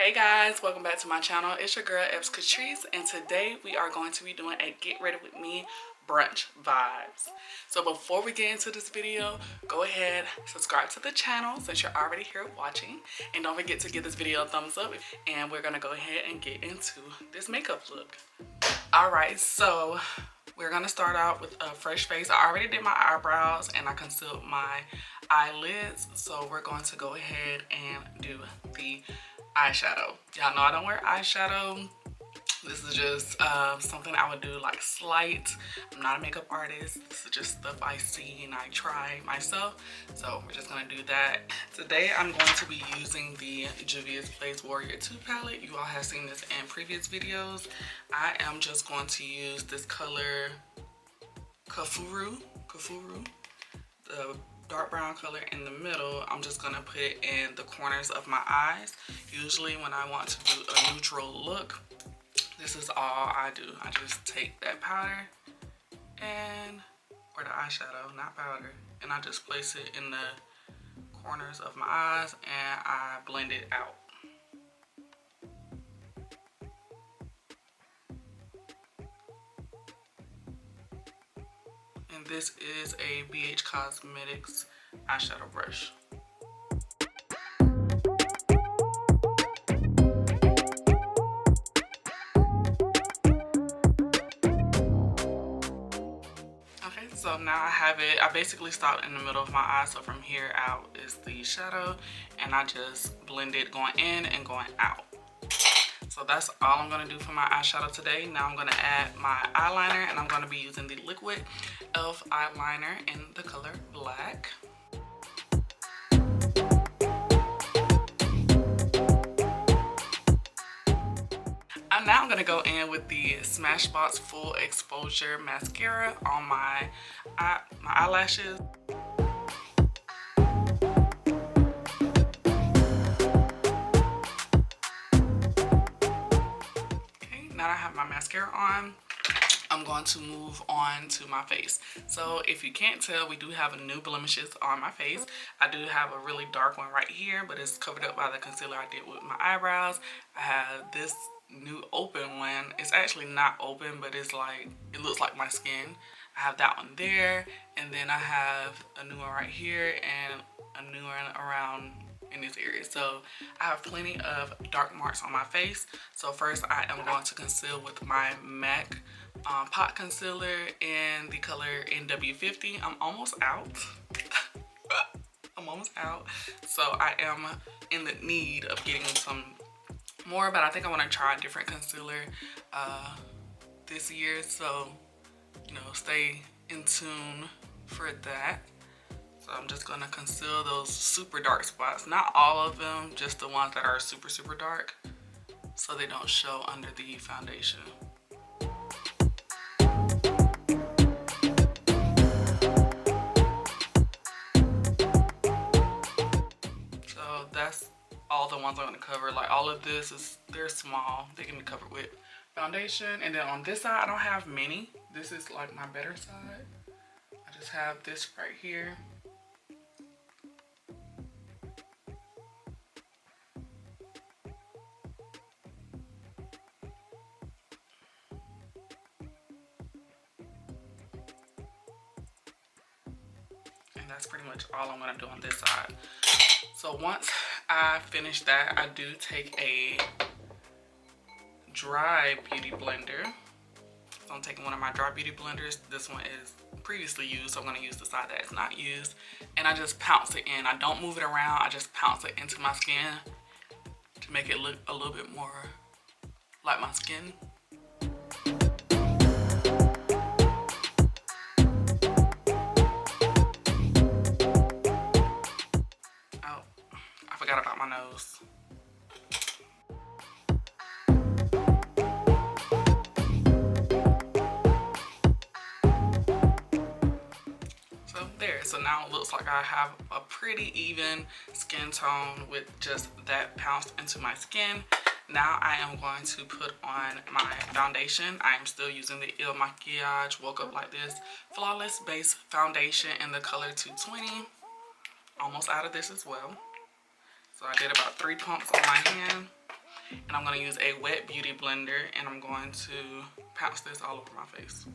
Hey guys, welcome back to my channel. It's your girl Katrice, and today we are going to be doing a get ready with me brunch vibes. So before we get into this video, go ahead, subscribe to the channel since you're already here watching, and don't forget to give this video a thumbs up. And we're gonna go ahead and get into this makeup look. All right, so we're gonna start out with a fresh face. I already did my eyebrows and I concealed my eyelids, so we're going to go ahead and do the eyeshadow. Y'all know I don't wear eyeshadow. This is just something I would do like slight. I'm not a makeup artist. This is just stuff I see and I try myself. So we're just gonna do that. Today I'm going to be using the Juvia's Place Warrior 2 palette. You all have seen this in previous videos. I am just going to use this color Kafuru, the dark brown color in the middle. I'm just gonna put it in the corners of my eyes. Usually when I want to do a neutral look, this is all I do. I just take that powder or the eyeshadow, not powder, and I just place it in the corners of my eyes and I blend it out. And this is a BH Cosmetics eyeshadow brush. Okay, so now I have it. I basically stopped in the middle of my eye, so from here out is the shadow, and I just blend it going in and going out. So that's all I'm going to do for my eyeshadow today. Now I'm going to add my eyeliner, and I'm going to be using the liquid e.l.f. eyeliner in the color black. Now I'm going to go in with the Smashbox Full Exposure Mascara on my eyelashes. Now that I have my mascara on, I'm going to move on to my face. So if you can't tell, we do have new blemishes on my face. I do have a really dark one right here, but it's covered up by the concealer I did with my eyebrows. I have this new open one. It's actually not open, but it's like, it looks like my skin. I have that one there, and then I have a new one right here and a new one around in this area. So I have plenty of dark marks on my face. So first I am going to conceal with my MAC pot concealer in the color NW50. I'm almost out. I'm almost out. So I am in the need of getting some more, but I think I want to try a different concealer this year. So, you know, stay in tune for that. So I'm just going to conceal those super dark spots. Not all of them, just the ones that are super, super dark, so they don't show under the foundation. So that's all the ones I'm going to cover. Like all of this they're small. They can be covered with foundation. And then on this side, I don't have many. This is like my better side. I just have this right here. That's pretty much all I'm going to do on this side. So once I finish that, I do take a dry beauty blender. So I'm taking one of my dry beauty blenders. This one is previously used, so I'm going to use the side that is not used. And I just pounce it in. I don't move it around. I just pounce it into my skin to make it look a little bit more like my skin. I forgot about my nose. So there, so now it looks like I have a pretty even skin tone with just that pounced into my skin. Now I am going to put on my foundation. I am still using the Il Makiage Woke Up Like This Flawless Base Foundation in the color 220. Almost out of this as well. So I did about 3 pumps on my hand. And I'm going to use a wet beauty blender, and I'm going to pounce this all over my face.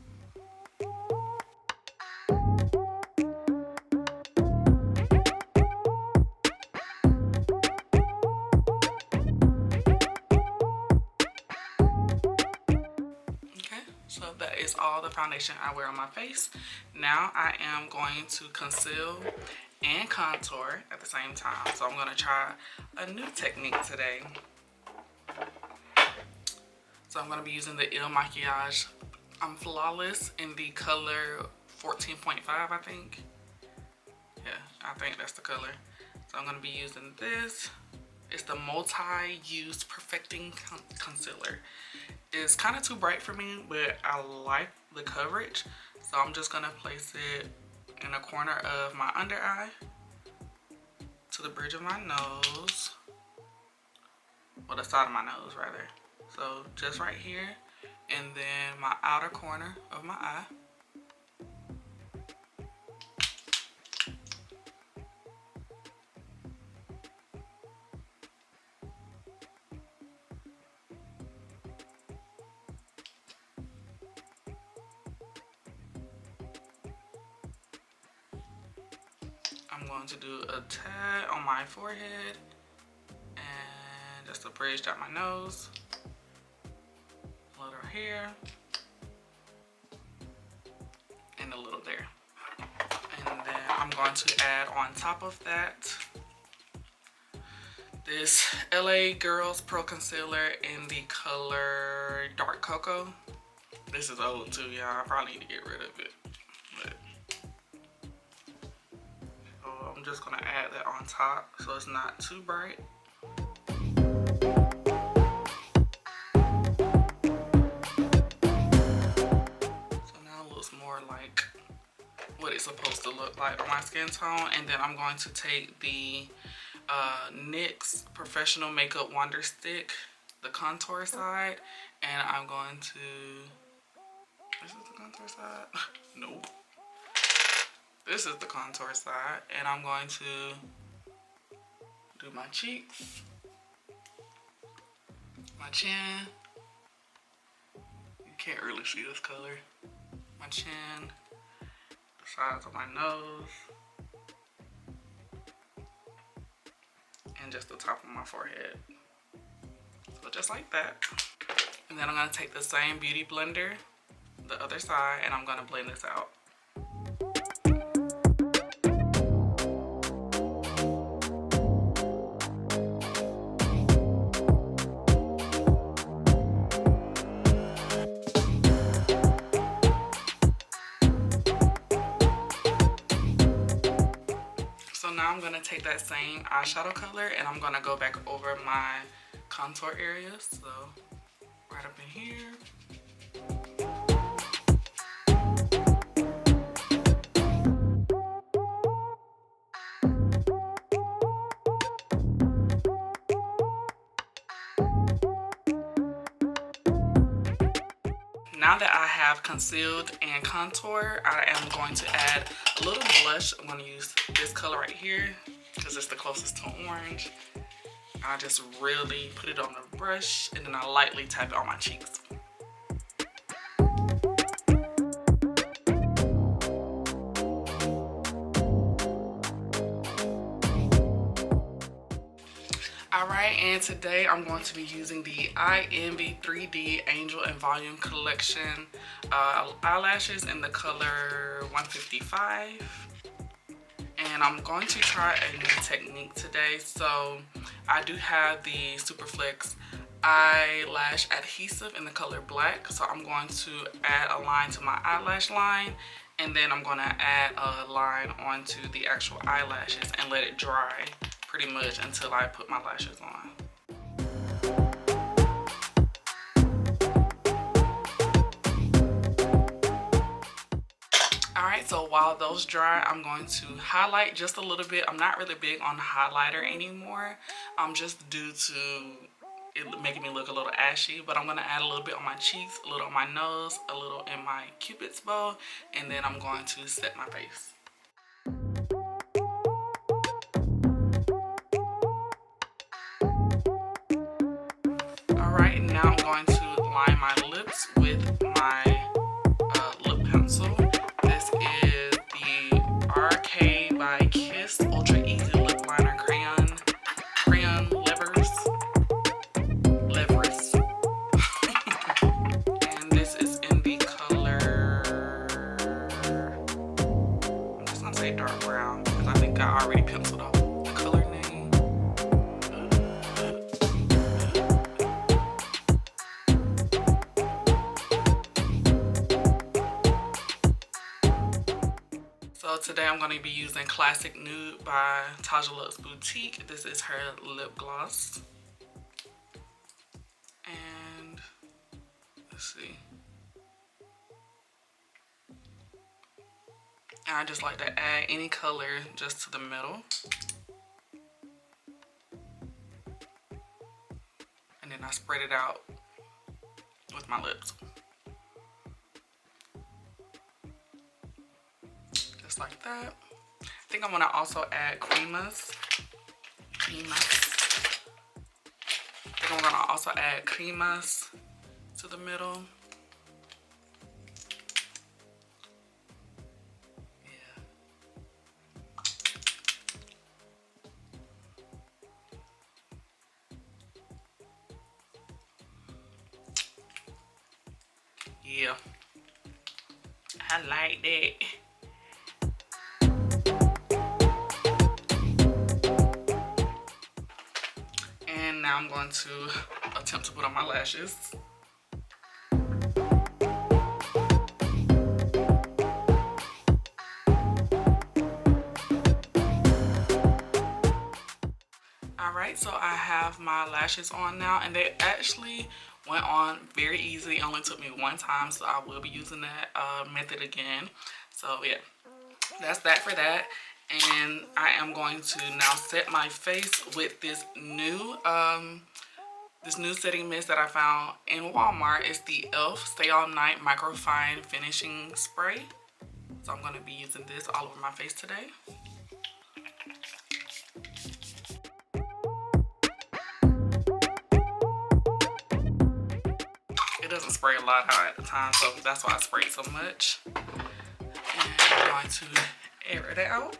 Okay, so that is all the foundation I wear on my face. Now I am going to conceal and contour at the same time. So I'm going to try a new technique today. So I'm going to be using the Il Makiage Flawless in the color 14.5, I think. Yeah, I think that's the color. So I'm going to be using this. It's the multi-use perfecting concealer. It's kind of too bright for me, but I like the coverage. So I'm just going to place it in the corner of my under eye, to the bridge of my nose, or the side of my nose rather. So just right here, and then my outer corner of my eye. I'm going to do a tad on my forehead and just a bridge down my nose, a little here, and a little there. And then I'm going to add on top of that this LA Girls Pro Concealer in the color Dark Cocoa. This is old too, y'all. I probably need to get rid of it. I'm just gonna add that on top so it's not too bright. So now it looks more like what it's supposed to look like on my skin tone. And then I'm going to take the NYX Professional Makeup Wonder Stick, the contour side, and I'm going to, this is the contour side? Nope. This is the contour side, and I'm going to do my cheeks, my chin. You can't really see this color. My chin, the sides of my nose, and just the top of my forehead. So just like that. And then I'm going to take the same beauty blender, the other side, and I'm going to blend this out. Now I'm going to take that same eyeshadow color and I'm going to go back over my contour area. So right up in here. Now that I have concealed and contour, I am going to add a little blush. I'm going to use this color right here because it's the closest to orange. I just really put it on the brush and then I lightly tap it on my cheeks. Alright, and today I'm going to be using the iMovie 3D Angel and Volume Collection eyelashes in the color 155. And I'm going to try a new technique today. So I do have the Superflex eyelash adhesive in the color black. So I'm going to add a line to my eyelash line, and then I'm going to add a line onto the actual eyelashes and let it dry pretty much until I put my lashes on. Alright, so while those dry, I'm going to highlight just a little bit. I'm not really big on highlighter anymore, just due to it making me look a little ashy, but I'm going to add a little bit on my cheeks, a little on my nose, a little in my cupid's bow, and then I'm going to set my face. Alright, now I'm going to line my lips with my lip pencil. This is the RK by Kiss Ultra Easy Lip Liner Crayon Levers. And this is in the color, I'm just gonna say dark brown because I think I already penciled off the color name. So today I'm going to be using Classic Nude by Taja Luxe Boutique. This is her lip gloss. And let's see. And I just like to add any color just to the middle. And then I spread it out with my lips. Just like that. I think I'm gonna also add creamas. I think I'm gonna also add creamas to the middle. Yeah. I like that. And now I'm going to attempt to put on my lashes. Alright, so I have my lashes on now, and they actually went on very easy. It only took me one time, so I will be using that method again. So yeah, that's that for that. And I am going to now set my face with this new setting mist that I found in Walmart. It's the e.l.f. Stay All Night Microfine Finishing Spray. So I'm going to be using this all over my face today. It doesn't spray a lot out at the time, so that's why I sprayed so much. And I'm going to air it out.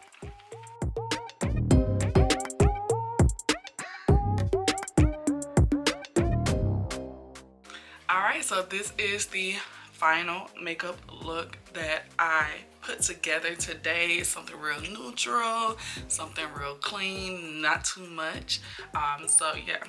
Alright, so this is the final makeup look that I put together today. Something real neutral, something real clean, not too much. So yeah,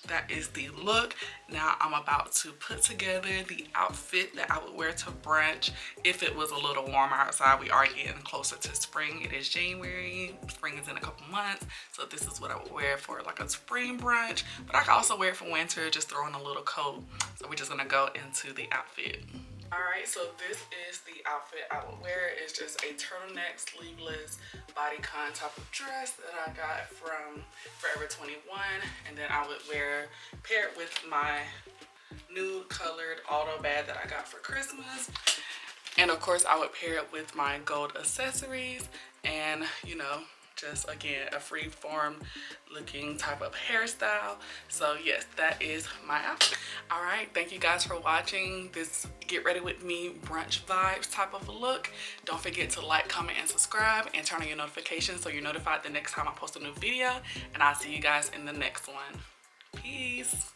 that is the look. Now I'm about to put together the outfit that I would wear to brunch if it was a little warmer outside. We are getting closer to spring. It is January. Spring is in a couple months. So this is what I would wear for like a spring brunch. But I can also wear it for winter, just throw in a little coat. So we're just gonna go into the outfit. Alright, so this is the outfit I would wear. It's just a turtleneck, sleeveless, bodycon type of dress that I got from Forever 21. And then I would pair it with my nude colored auto bag that I got for Christmas. And of course, I would pair it with my gold accessories and, you know, just again a free form looking type of hairstyle. So yes, that is my outfit. All right, thank you guys for watching this get ready with me brunch vibes type of a look. Don't forget to like, comment, and subscribe, and turn on your notifications so you're notified the next time I post a new video. And I'll see you guys in the next one. Peace.